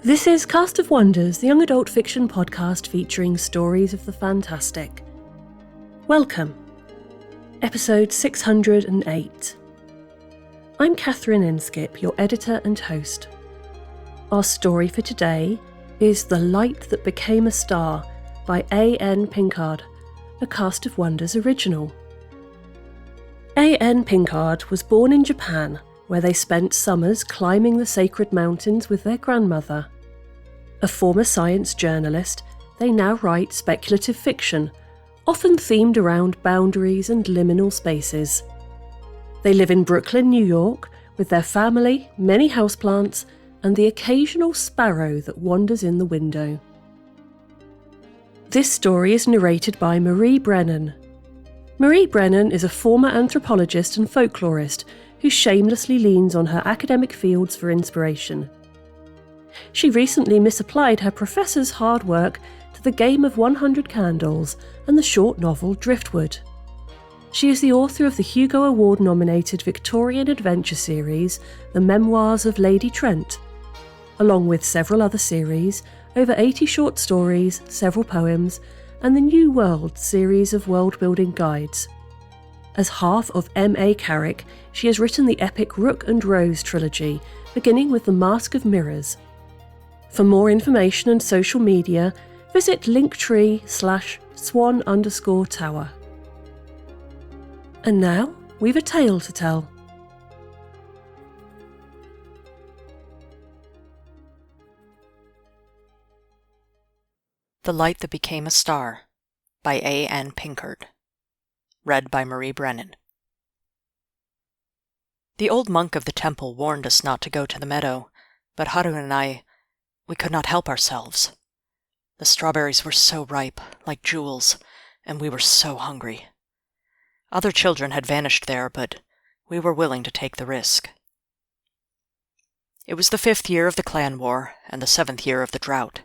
This is Cast of Wonders, the young adult fiction podcast featuring stories of the fantastic. Welcome. Episode 608. I'm Catherine Inskip, your editor and host. Our story for today is The Light That Became a Star by A.N. Pinkard, a Cast of Wonders original. A.N. Pinkard was born in Japan, where they spent summers climbing the sacred mountains with their grandmother. A former science journalist, they now write speculative fiction, often themed around boundaries and liminal spaces. They live in Brooklyn, New York, with their family, many houseplants, and the occasional sparrow that wanders in the window. This story is narrated by Marie Brennan. Marie Brennan is a former anthropologist and folklorist who shamelessly leans on her academic fields for inspiration. She recently misapplied her professor's hard work to the game of 100 Candles and the short novel Driftwood. She is the author of the Hugo Award-nominated Victorian adventure series, The Memoirs of Lady Trent, along with several other series, over 80 short stories, several poems, and the New World series of world-building guides. As half of M.A. Carrick, she has written the epic Rook and Rose trilogy, beginning with The Mask of Mirrors. For more information and social media, visit linktree/swan_tower. And now, we've a tale to tell. The Light That Became a Star by A.N. Pinkard. Read by Marie Brennan. The old monk of the temple warned us not to go to the meadow, but Haru and I, we could not help ourselves. The strawberries were so ripe, like jewels, and we were so hungry. Other children had vanished there, but we were willing to take the risk. It was the 5th year of the clan war, and the 7th year of the drought.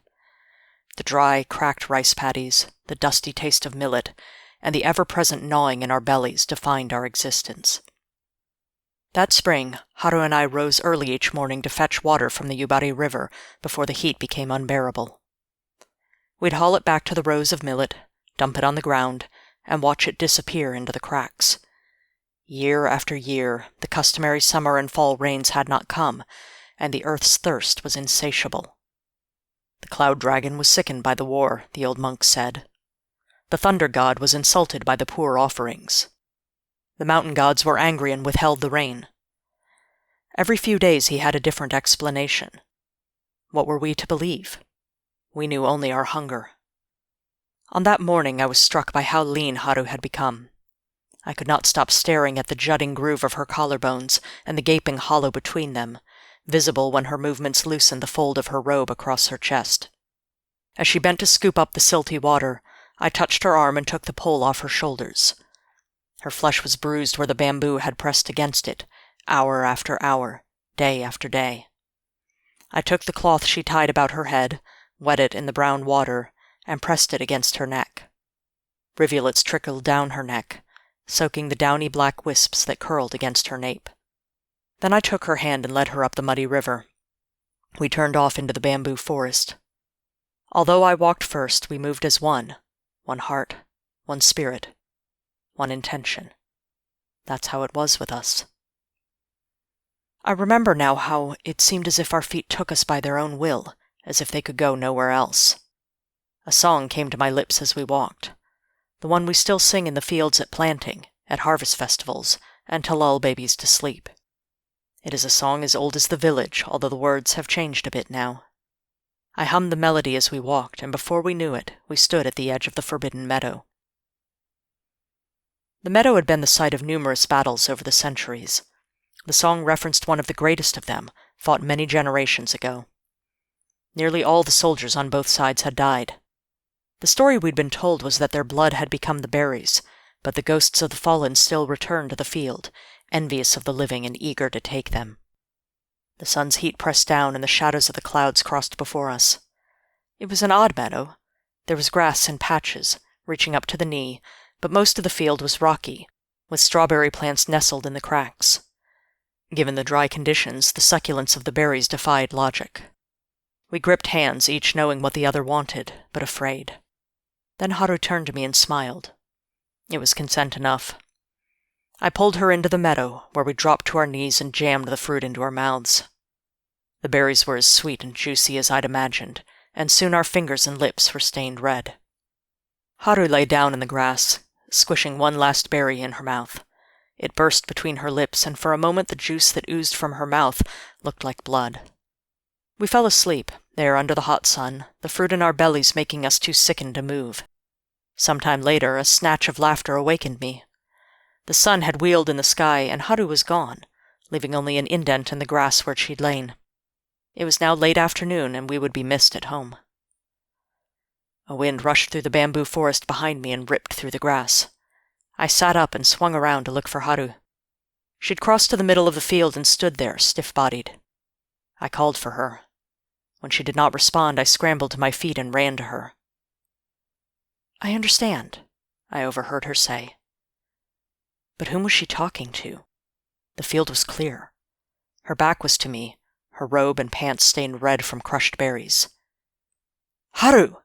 The dry, cracked rice paddies, the dusty taste of millet, and the ever-present gnawing in our bellies defined our existence. That spring, Haru and I rose early each morning to fetch water from the Yubari River before the heat became unbearable. We'd haul it back to the rows of millet, dump it on the ground, and watch it disappear into the cracks. Year after year, the customary summer and fall rains had not come, and the earth's thirst was insatiable. The cloud dragon was sickened by the war, the old monk said. The thunder god was insulted by the poor offerings. The mountain gods were angry and withheld the rain. Every few days he had a different explanation. What were we to believe? We knew only our hunger. On that morning I was struck by how lean Haru had become. I could not stop staring at the jutting groove of her collarbones and the gaping hollow between them, visible when her movements loosened the fold of her robe across her chest. As she bent to scoop up the silty water, I touched her arm and took the pole off her shoulders. Her flesh was bruised where the bamboo had pressed against it, hour after hour, day after day. I took the cloth she tied about her head, wet it in the brown water, and pressed it against her neck. Rivulets trickled down her neck, soaking the downy black wisps that curled against her nape. Then I took her hand and led her up the muddy river. We turned off into the bamboo forest. Although I walked first, we moved as one heart, one spirit, one intention. That's how it was with us. I remember now how it seemed as if our feet took us by their own will, as if they could go nowhere else. A song came to my lips as we walked, the one we still sing in the fields at planting, at harvest festivals, and to lull babies to sleep. It is a song as old as the village, although the words have changed a bit now. I hummed the melody as we walked, and before we knew it, we stood at the edge of the forbidden meadow. The meadow had been the site of numerous battles over the centuries. The song referenced one of the greatest of them, fought many generations ago. Nearly all the soldiers on both sides had died. The story we'd been told was that their blood had become the berries, but the ghosts of the fallen still returned to the field, envious of the living and eager to take them. The sun's heat pressed down and the shadows of the clouds crossed before us. It was an odd meadow. There was grass in patches, reaching up to the knee, but most of the field was rocky, with strawberry plants nestled in the cracks. Given the dry conditions, the succulence of the berries defied logic. We gripped hands, each knowing what the other wanted, but afraid. Then Haru turned to me and smiled. It was consent enough. I pulled her into the meadow, where we dropped to our knees and jammed the fruit into our mouths. The berries were as sweet and juicy as I'd imagined, and soon our fingers and lips were stained red. Haru lay down in the grass, squishing one last berry in her mouth. It burst between her lips, and for a moment the juice that oozed from her mouth looked like blood. We fell asleep, there under the hot sun, the fruit in our bellies making us too sickened to move. Sometime later, a snatch of laughter awakened me. The sun had wheeled in the sky, and Haru was gone, leaving only an indent in the grass where she'd lain. It was now late afternoon, and we would be missed at home. A wind rushed through the bamboo forest behind me and ripped through the grass. I sat up and swung around to look for Haru. She'd crossed to the middle of the field and stood there, stiff-bodied. I called for her. When she did not respond, I scrambled to my feet and ran to her. "I understand," I overheard her say. But whom was she talking to? The field was clear. Her back was to me, her robe and pants stained red from crushed berries. "Haru!"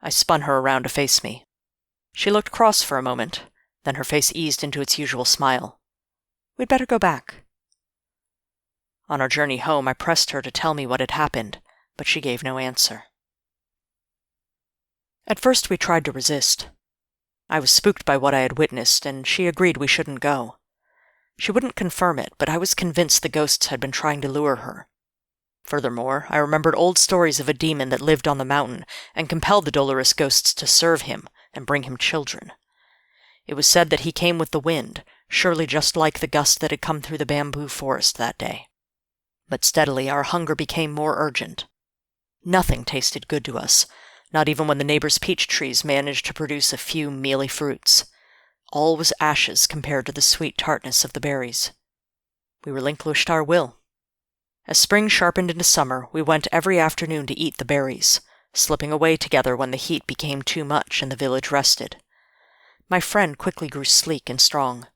I spun her around to face me. She looked cross for a moment, then her face eased into its usual smile. "We'd better go back." On our journey home, I pressed her to tell me what had happened, but she gave no answer. At first we tried to resist. I was spooked by what I had witnessed, and she agreed we shouldn't go. She wouldn't confirm it, but I was convinced the ghosts had been trying to lure her. Furthermore, I remembered old stories of a demon that lived on the mountain and compelled the Dolorous ghosts to serve him and bring him children. It was said that he came with the wind, surely just like the gust that had come through the bamboo forest that day. But steadily our hunger became more urgent. Nothing tasted good to us, not even when the neighbors' peach trees managed to produce a few mealy fruits. All was ashes compared to the sweet tartness of the berries. We relinquished our will. As spring sharpened into summer, we went every afternoon to eat the berries, slipping away together when the heat became too much and the village rested. My friend quickly grew sleek and strong.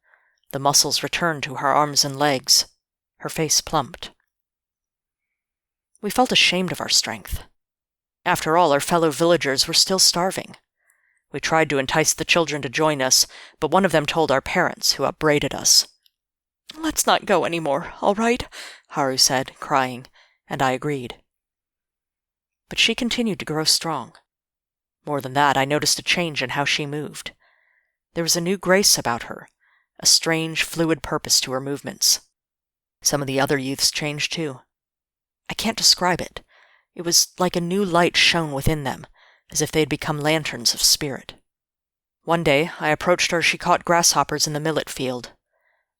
The muscles returned to her arms and legs. Her face plumped. We felt ashamed of our strength. After all, our fellow villagers were still starving. We tried to entice the children to join us, but one of them told our parents, who upbraided us. "Let's not go any more, all right?" Haru said, crying, and I agreed. But she continued to grow strong. More than that, I noticed a change in how she moved. There was a new grace about her, a strange, fluid purpose to her movements. Some of the other youths changed too. I can't describe it. It was like a new light shone within them, as if they had become lanterns of spirit. One day, I approached her as she caught grasshoppers in the millet field.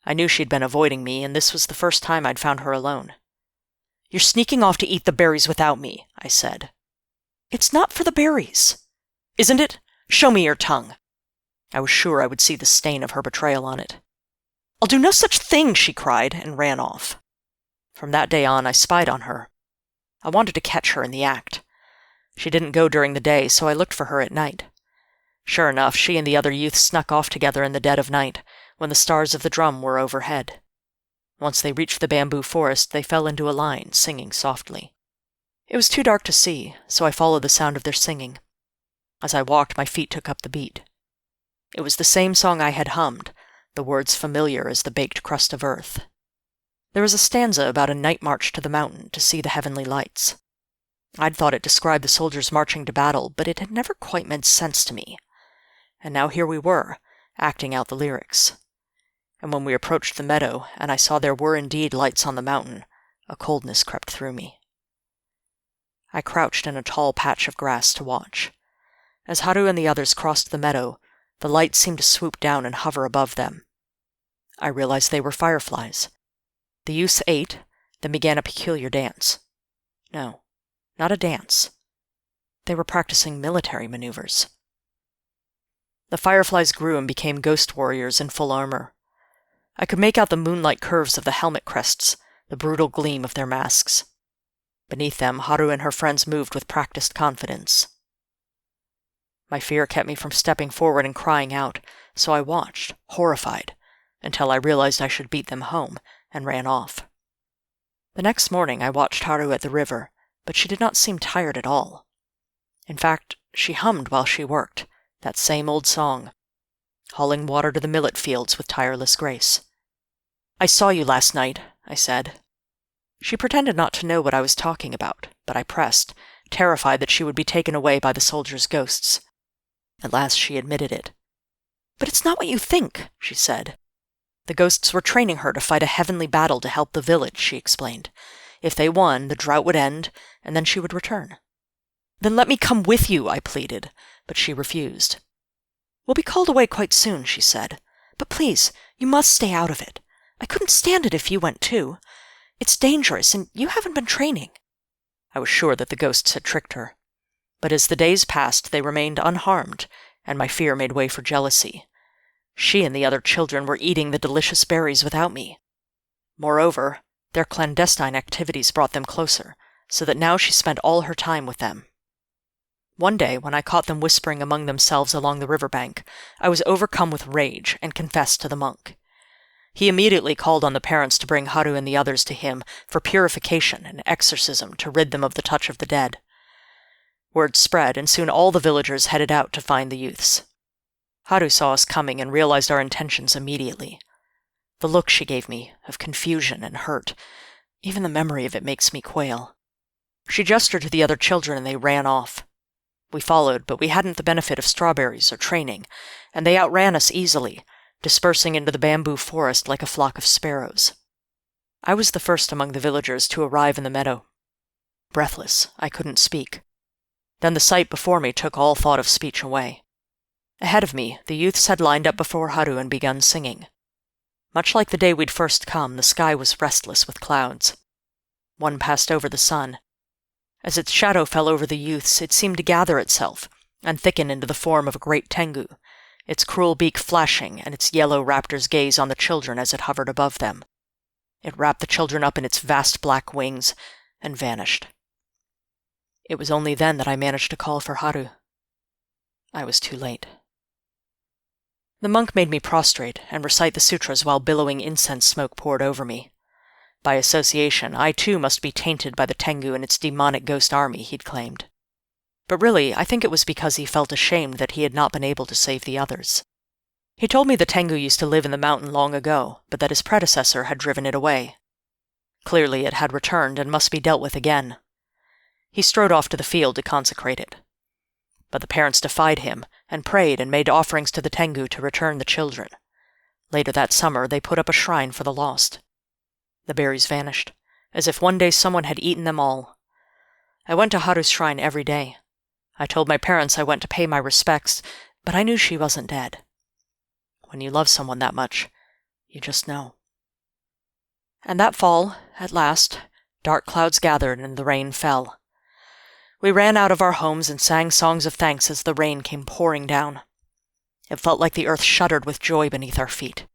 I knew she'd been avoiding me, and this was the first time I'd found her alone. "You're sneaking off to eat the berries without me," I said. "It's not for the berries." "Isn't it? Show me your tongue." I was sure I would see the stain of her betrayal on it. "I'll do no such thing," she cried, and ran off. From that day on, I spied on her. I wanted to catch her in the act. She didn't go during the day, so I looked for her at night. Sure enough, she and the other youths snuck off together in the dead of night, when the stars of the drum were overhead. Once they reached the bamboo forest, they fell into a line, singing softly. It was too dark to see, so I followed the sound of their singing. As I walked, my feet took up the beat. It was the same song I had hummed, the words familiar as the baked crust of earth. There was a stanza about a night march to the mountain to see the heavenly lights. I'd thought it described the soldiers marching to battle, but it had never quite made sense to me. And now here we were, acting out the lyrics. And when we approached the meadow, and I saw there were indeed lights on the mountain, a coldness crept through me. I crouched in a tall patch of grass to watch. As Haru and the others crossed the meadow, the lights seemed to swoop down and hover above them. I realized they were fireflies. The youths ate, then began a peculiar dance. No, not a dance. They were practicing military maneuvers. The fireflies grew and became ghost warriors in full armor. I could make out the moonlight curves of the helmet crests, the brutal gleam of their masks. Beneath them, Haru and her friends moved with practiced confidence. My fear kept me from stepping forward and crying out, so I watched, horrified, until I realized I should beat them home, and ran off. The next morning I watched Haru at the river, but she did not seem tired at all. In fact, she hummed while she worked, that same old song, hauling water to the millet fields with tireless grace. "I saw you last night," I said. She pretended not to know what I was talking about, but I pressed, terrified that she would be taken away by the soldiers' ghosts. At last she admitted it. "But it's not what you think," she said. "The ghosts were training her to fight a heavenly battle to help the village," she explained. "If they won, the drought would end, and then she would return." "Then let me come with you," I pleaded, but she refused. "We'll be called away quite soon," she said. "But please, you must stay out of it. I couldn't stand it if you went too. It's dangerous, and you haven't been training." I was sure that the ghosts had tricked her. But as the days passed, they remained unharmed, and my fear made way for jealousy. She and the other children were eating the delicious berries without me. Moreover, their clandestine activities brought them closer, so that now she spent all her time with them. One day, when I caught them whispering among themselves along the riverbank, I was overcome with rage and confessed to the monk. He immediately called on the parents to bring Haru and the others to him for purification and exorcism to rid them of the touch of the dead. Word spread, and soon all the villagers headed out to find the youths. Haru saw us coming and realized our intentions immediately. The look she gave me, of confusion and hurt, even the memory of it makes me quail. She gestured to the other children and they ran off. We followed, but we hadn't the benefit of strawberries or training, and they outran us easily, dispersing into the bamboo forest like a flock of sparrows. I was the first among the villagers to arrive in the meadow. Breathless, I couldn't speak. Then the sight before me took all thought of speech away. Ahead of me, the youths had lined up before Haru and begun singing. Much like the day we'd first come, the sky was restless with clouds. One passed over the sun. As its shadow fell over the youths, it seemed to gather itself and thicken into the form of a great tengu, its cruel beak flashing and its yellow raptor's gaze on the children as it hovered above them. It wrapped the children up in its vast black wings and vanished. It was only then that I managed to call for Haru. I was too late. The monk made me prostrate and recite the sutras while billowing incense smoke poured over me. By association, I too must be tainted by the Tengu and its demonic ghost army, he'd claimed. But really, I think it was because he felt ashamed that he had not been able to save the others. He told me the Tengu used to live in the mountain long ago, but that his predecessor had driven it away. Clearly it had returned and must be dealt with again. He strode off to the field to consecrate it. But the parents defied him, and prayed and made offerings to the Tengu to return the children. Later that summer, they put up a shrine for the lost. The berries vanished, as if one day someone had eaten them all. I went to Haru's shrine every day. I told my parents I went to pay my respects, but I knew she wasn't dead. When you love someone that much, you just know. And that fall, at last, dark clouds gathered and the rain fell. We ran out of our homes and sang songs of thanks as the rain came pouring down. It felt like the earth shuddered with joy beneath our feet.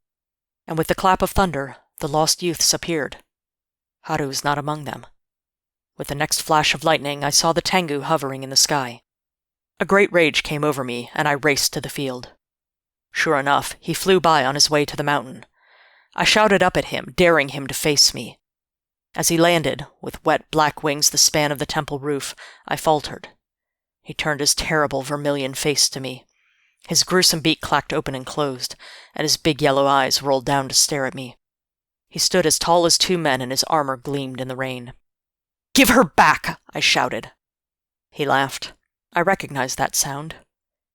And with the clap of thunder, the lost youths appeared. Haru was not among them. With the next flash of lightning, I saw the Tengu hovering in the sky. A great rage came over me, and I raced to the field. Sure enough, he flew by on his way to the mountain. I shouted up at him, daring him to face me. As he landed, with wet black wings the span of the temple roof, I faltered. He turned his terrible vermilion face to me. His gruesome beak clacked open and closed, and his big yellow eyes rolled down to stare at me. He stood as tall as two men, and his armor gleamed in the rain. "Give her back!" I shouted. He laughed. I recognized that sound.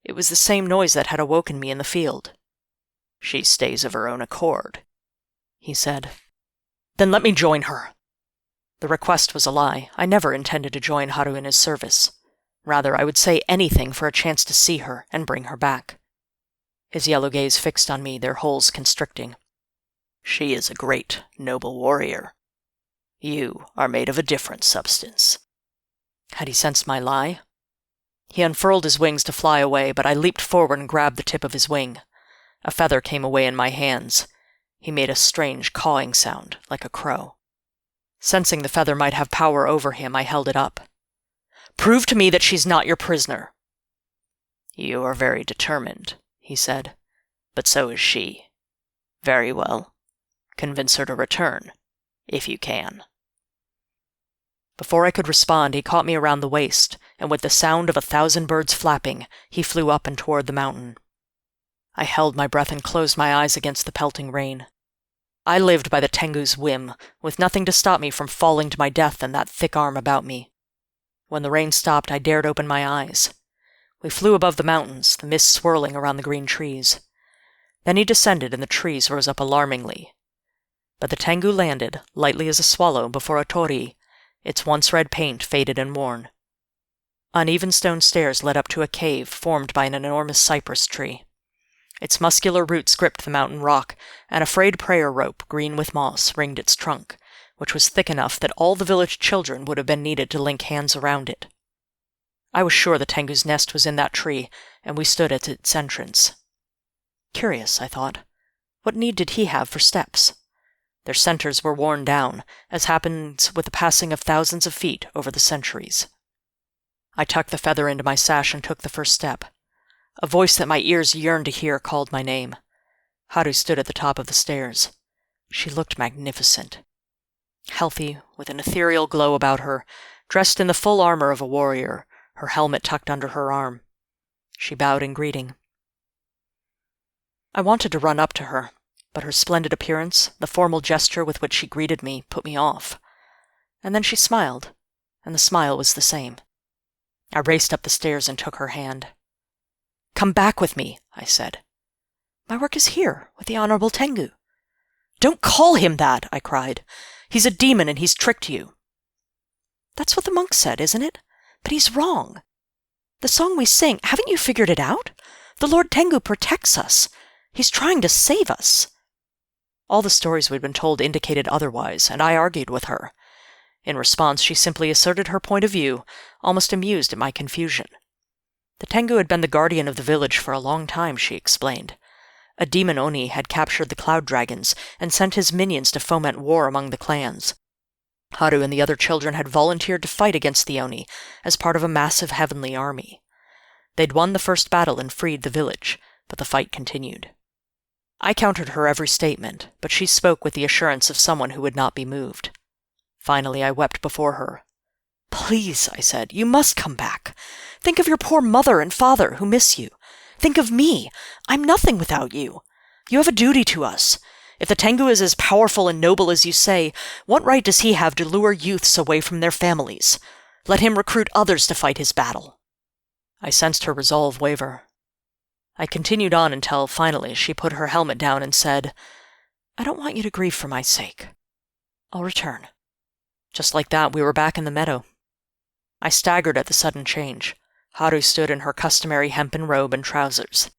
It was the same noise that had awoken me in the field. "She stays of her own accord," he said. "Then let me join her." The request was a lie. I never intended to join Haru in his service. Rather, I would say anything for a chance to see her and bring her back. His yellow gaze fixed on me, their holes constricting. "She is a great, noble warrior. You are made of a different substance." Had he sensed my lie? He unfurled his wings to fly away, but I leaped forward and grabbed the tip of his wing. A feather came away in my hands. He made a strange cawing sound, like a crow. Sensing the feather might have power over him, I held it up. "Prove to me that she's not your prisoner." "You are very determined," he said, "but so is she. Very well. Convince her to return, if you can." Before I could respond, he caught me around the waist, and with the sound of 1,000 birds flapping, he flew up and toward the mountain. I held my breath and closed my eyes against the pelting rain. I lived by the Tengu's whim, with nothing to stop me from falling to my death and that thick arm about me. When the rain stopped, I dared open my eyes. We flew above the mountains, the mist swirling around the green trees. Then he descended, and the trees rose up alarmingly. But the Tengu landed, lightly as a swallow, before a torii, its once red paint faded and worn. Uneven stone stairs led up to a cave formed by an enormous cypress tree. Its muscular roots gripped the mountain rock, and a frayed prayer rope, green with moss, ringed its trunk, which was thick enough that all the village children would have been needed to link hands around it. I was sure the Tengu's nest was in that tree, and we stood at its entrance. Curious, I thought. What need did he have for steps? Their centers were worn down, as happens with the passing of thousands of feet over the centuries. I tucked the feather into my sash and took the first step. A voice that my ears yearned to hear called my name. Haru stood at the top of the stairs. She looked magnificent. Healthy, with an ethereal glow about her, dressed in the full armor of a warrior, her helmet tucked under her arm. She bowed in greeting. I wanted to run up to her, but her splendid appearance, the formal gesture with which she greeted me, put me off. And then she smiled, and the smile was the same. I raced up the stairs and took her hand. "Come back with me," I said. "My work is here, with the Honorable Tengu." "Don't call him that," I cried. "He's a demon and he's tricked you." "That's what the monk said, isn't it? But he's wrong. The song we sing, haven't you figured it out? The Lord Tengu protects us. He's trying to save us." All the stories we'd been told indicated otherwise, and I argued with her. In response, she simply asserted her point of view, almost amused at my confusion. The Tengu had been the guardian of the village for a long time, she explained. A demon Oni had captured the cloud dragons and sent his minions to foment war among the clans. Haru and the other children had volunteered to fight against the Oni as part of a massive heavenly army. They'd won the first battle and freed the village, but the fight continued. I countered her every statement, but she spoke with the assurance of someone who would not be moved. Finally, I wept before her. "Please," I said, "you must come back. Think of your poor mother and father who miss you. Think of me. I'm nothing without you. You have a duty to us. If the Tengu is as powerful and noble as you say, what right does he have to lure youths away from their families? Let him recruit others to fight his battle." I sensed her resolve waver. I continued on until, finally, she put her helmet down and said, "I don't want you to grieve for my sake. I'll return." Just like that, we were back in the meadow. I staggered at the sudden change. Haru stood in her customary hempen robe and trousers.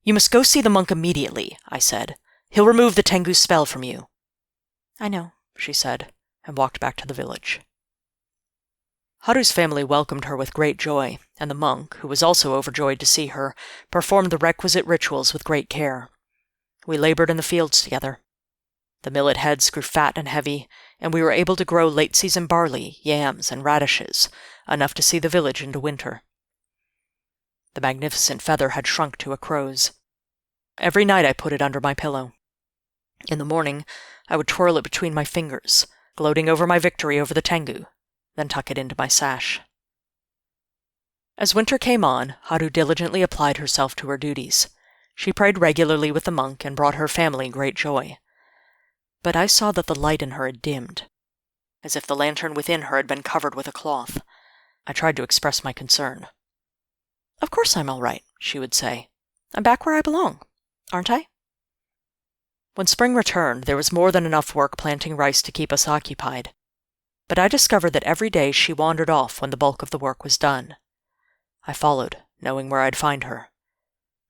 "You must go see the monk immediately," I said. "He'll remove the Tengu's spell from you." "I know," she said, and walked back to the village. Haru's family welcomed her with great joy, and the monk, who was also overjoyed to see her, performed the requisite rituals with great care. We labored in the fields together. The millet heads grew fat and heavy, and we were able to grow late-season barley, yams, and radishes, enough to see the village into winter. The magnificent feather had shrunk to a crow's. Every night I put it under my pillow. In the morning, I would twirl it between my fingers, gloating over my victory over the Tengu, then tuck it into my sash. As winter came on, Haru diligently applied herself to her duties. She prayed regularly with the monk and brought her family great joy. But I saw that the light in her had dimmed, as if the lantern within her had been covered with a cloth. I tried to express my concern. "Of course I'm all right," she would say. "I'm back where I belong, aren't I?" When spring returned, there was more than enough work planting rice to keep us occupied. But I discovered that every day she wandered off when the bulk of the work was done. I followed, knowing where I'd find her.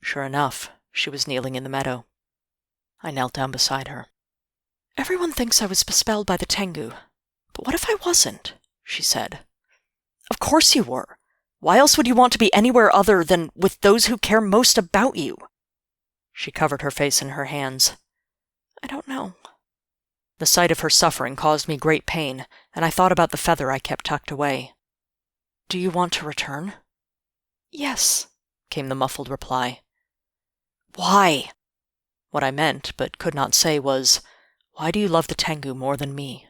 Sure enough, she was kneeling in the meadow. I knelt down beside her. "Everyone thinks I was bespelled by the Tengu. But what if I wasn't?" she said. "Of course you were. Why else would you want to be anywhere other than with those who care most about you?" She covered her face in her hands. "I don't know." The sight of her suffering caused me great pain, and I thought about the feather I kept tucked away. "Do you want to return?" "Yes," came the muffled reply. "Why?" What I meant, but could not say, was, "Why do you love the Tengu more than me?"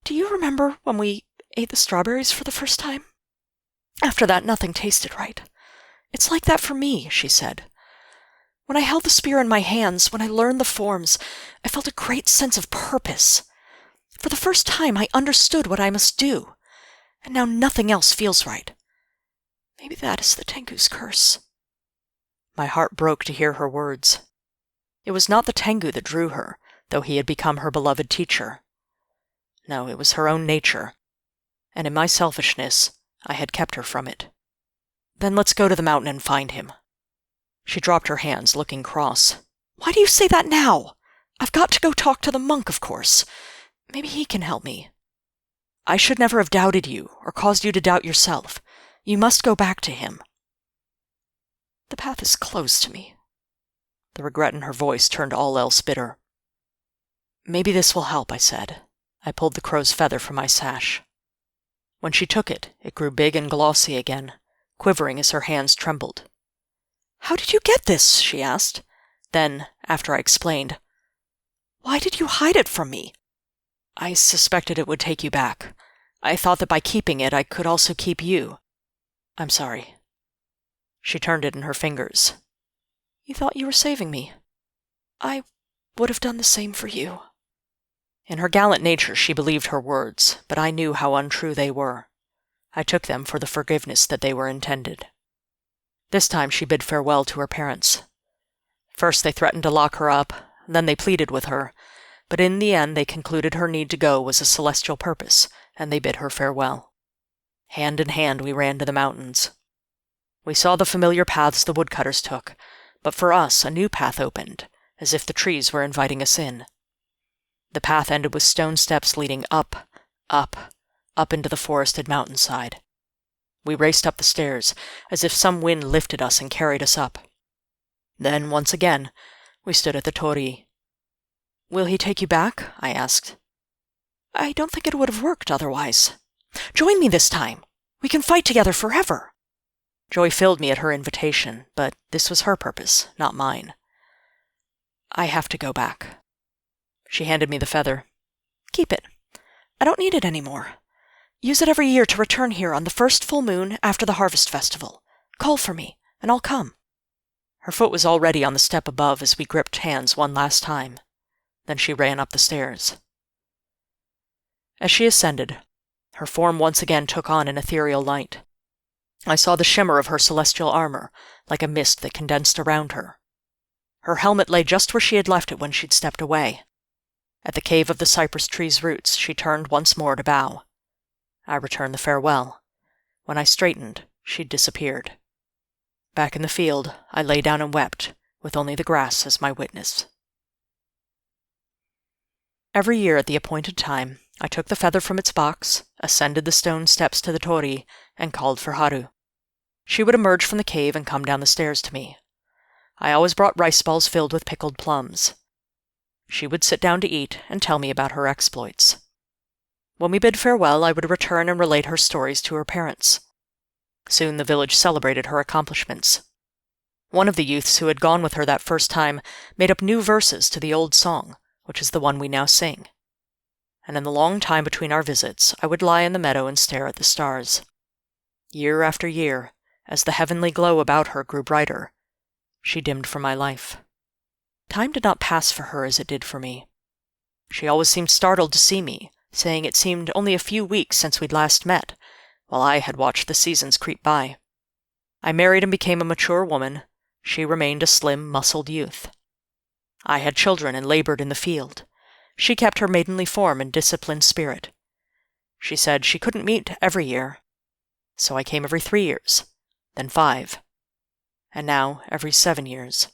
"Do you remember when we ate the strawberries for the first time. After that, nothing tasted right. It's like that for me, she said. When I held the spear in my hands, when I learned the forms, I felt a great sense of purpose. For the first time, I understood what I must do, and now nothing else feels right. Maybe that is the Tengu's curse. My heart broke to hear her words. It was not the Tengu that drew her, though he had become her beloved teacher. No, it was her own nature, and in my selfishness, I had kept her from it. Then let's go to the mountain and find him. She dropped her hands, looking cross. Why do you say that now? I've got to go talk to the monk, of course. Maybe he can help me. I should never have doubted you, or caused you to doubt yourself. You must go back to him. The path is closed to me. The regret in her voice turned all else bitter. Maybe this will help, I said. I pulled the crow's feather from my sash. When she took it, it grew big and glossy again, quivering as her hands trembled. How did you get this? She asked. Then, after I explained, why did you hide it from me? I suspected it would take you back. I thought that by keeping it, I could also keep you. I'm sorry. She turned it in her fingers. You thought you were saving me. I would have done the same for you. In her gallant nature, she believed her words, but I knew how untrue they were. I took them for the forgiveness that they were intended. This time she bid farewell to her parents. First they threatened to lock her up, then they pleaded with her, but in the end they concluded her need to go was a celestial purpose, and they bid her farewell. Hand in hand we ran to the mountains. We saw the familiar paths the woodcutters took, but for us a new path opened, as if the trees were inviting us in. The path ended with stone steps leading up into the forested mountainside. We raced up the stairs, as if some wind lifted us and carried us up. Then, once again, we stood at the torii. Will he take you back? I asked. I don't think it would have worked otherwise. Join me this time. We can fight together forever. Joy filled me at her invitation, but this was her purpose, not mine. I have to go back. She handed me the feather. Keep it. I don't need it anymore. Use it every year to return here on the first full moon after the harvest festival. Call for me, and I'll come. Her foot was already on the step above as we gripped hands one last time. Then she ran up the stairs. As she ascended, her form once again took on an ethereal light. I saw the shimmer of her celestial armor, like a mist that condensed around her. Her helmet lay just where she had left it when she'd stepped away. At the cave of the cypress tree's roots, she turned once more to bow. I returned the farewell. When I straightened, she'd disappeared. Back in the field, I lay down and wept, with only the grass as my witness. Every year at the appointed time, I took the feather from its box, ascended the stone steps to the torii, and called for Haru. She would emerge from the cave and come down the stairs to me. I always brought rice balls filled with pickled plums. She would sit down to eat and tell me about her exploits. When we bid farewell, I would return and relate her stories to her parents. Soon the village celebrated her accomplishments. One of the youths who had gone with her that first time made up new verses to the old song, which is the one we now sing. And in the long time between our visits, I would lie in the meadow and stare at the stars. Year after year, as the heavenly glow about her grew brighter, she dimmed from my life. Time did not pass for her as it did for me. She always seemed startled to see me, saying it seemed only a few weeks since we'd last met, while I had watched the seasons creep by. I married and became a mature woman. She remained a slim, muscled youth. I had children and labored in the field. She kept her maidenly form and disciplined spirit. She said she couldn't meet every year, so I came every 3 years, then 5, and now every 7 years.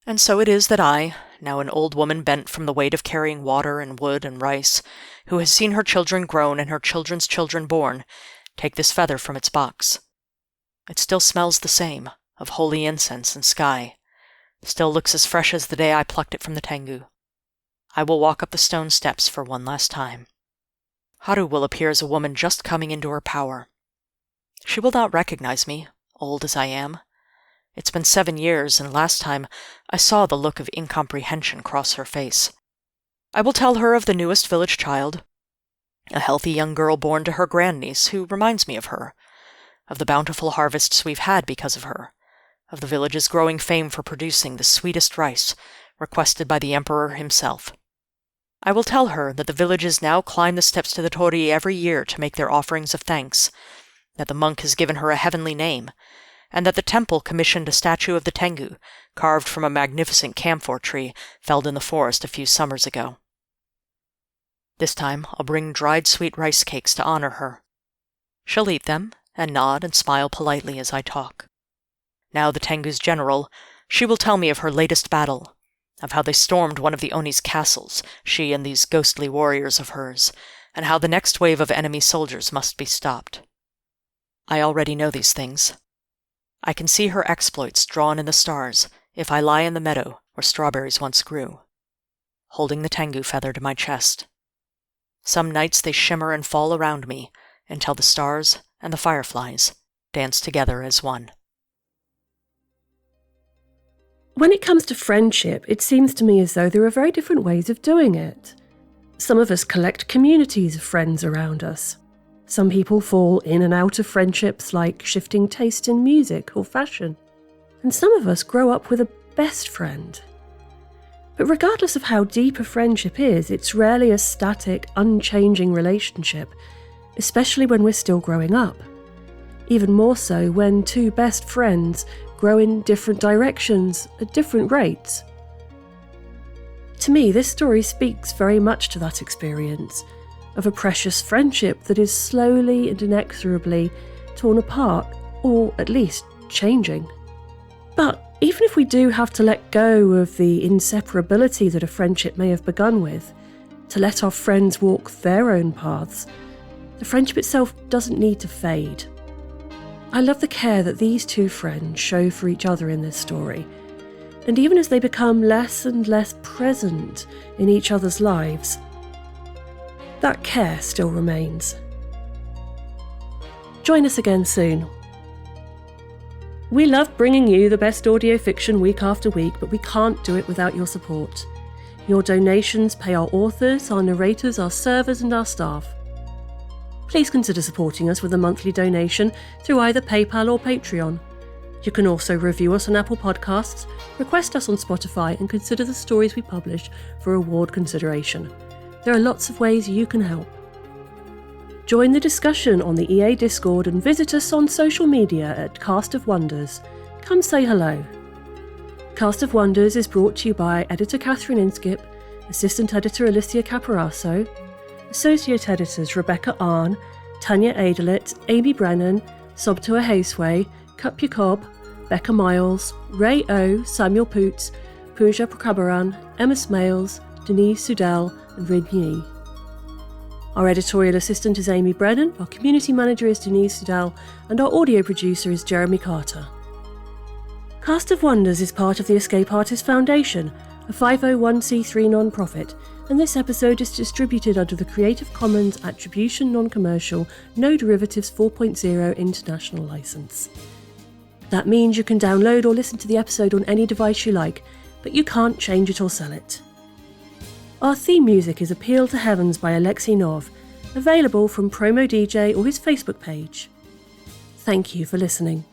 And so it is that I, now an old woman bent from the weight of carrying water and wood and rice, who has seen her children grown and her children's children born, take this feather from its box. It still smells the same, of holy incense and sky, still looks as fresh as the day I plucked it from the Tengu. I will walk up the stone steps for one last time. Haru will appear as a woman just coming into her power. She will not recognize me, old as I am. It's been 7 years, and last time I saw the look of incomprehension cross her face. I will tell her of the newest village child. A healthy young girl born to her grandniece who reminds me of her, of the bountiful harvests we've had because of her, of the village's growing fame for producing the sweetest rice, requested by the emperor himself. I will tell her that the villages now climb the steps to the torii every year to make their offerings of thanks, that the monk has given her a heavenly name, and that the temple commissioned a statue of the Tengu, carved from a magnificent camphor tree felled in the forest a few summers ago. This time I'll bring dried sweet rice cakes to honor her. She'll eat them, and nod and smile politely as I talk. Now the Tengu's general, she will tell me of her latest battle, of how they stormed one of the Oni's castles, she and these ghostly warriors of hers, and how the next wave of enemy soldiers must be stopped. I already know these things. I can see her exploits drawn in the stars if I lie in the meadow where strawberries once grew, holding the Tengu feather to my chest. Some nights they shimmer and fall around me until the stars and the fireflies dance together as one. When it comes to friendship, it seems to me as though there are very different ways of doing it. Some of us collect communities of friends around us. Some people fall in and out of friendships like shifting taste in music or fashion. And some of us grow up with a best friend. But regardless of how deep a friendship is, it's rarely a static, unchanging relationship, especially when we're still growing up. Even more so when two best friends grow in different directions at different rates. To me, this story speaks very much to that experience of a precious friendship that is slowly and inexorably torn apart, or at least changing. But even if we do have to let go of the inseparability that a friendship may have begun with, to let our friends walk their own paths, the friendship itself doesn't need to fade. I love the care that these two friends show for each other in this story, and even as they become less and less present in each other's lives, that care still remains. Join us again soon. We love bringing you the best audio fiction week after week, but we can't do it without your support. Your donations pay our authors, our narrators, our servers, and our staff. Please consider supporting us with a monthly donation through either PayPal or Patreon. You can also review us on Apple Podcasts, request us on Spotify, and consider the stories we publish for award consideration. There are lots of ways you can help. Join the discussion on the EA Discord and visit us on social media at Cast of Wonders. Come say hello. Cast of Wonders is brought to you by editor Catherine Inskip, assistant editor Alicia Caparaso, associate editors Rebecca Arn, Tanya Adelit, Amy Brennan, Sobtua Haseway, Cup Jacob, Becca Miles, Ray O, Samuel Poots, Pooja Prakabaran, Emma Smales, Denise Sudell, and Rin Yi. Our editorial assistant is Amy Brennan, our community manager is Denise Sudell, and our audio producer is Jeremy Carter. Cast of Wonders is part of the Escape Artists Foundation, a 501c3 non-profit, and this episode is distributed under the Creative Commons Attribution Non-Commercial No Derivatives 4.0 International License. That means you can download or listen to the episode on any device you like, but you can't change it or sell it. Our theme music is Appeal to Heavens by Alexei Nov, available from Promo DJ or his Facebook page. Thank you for listening.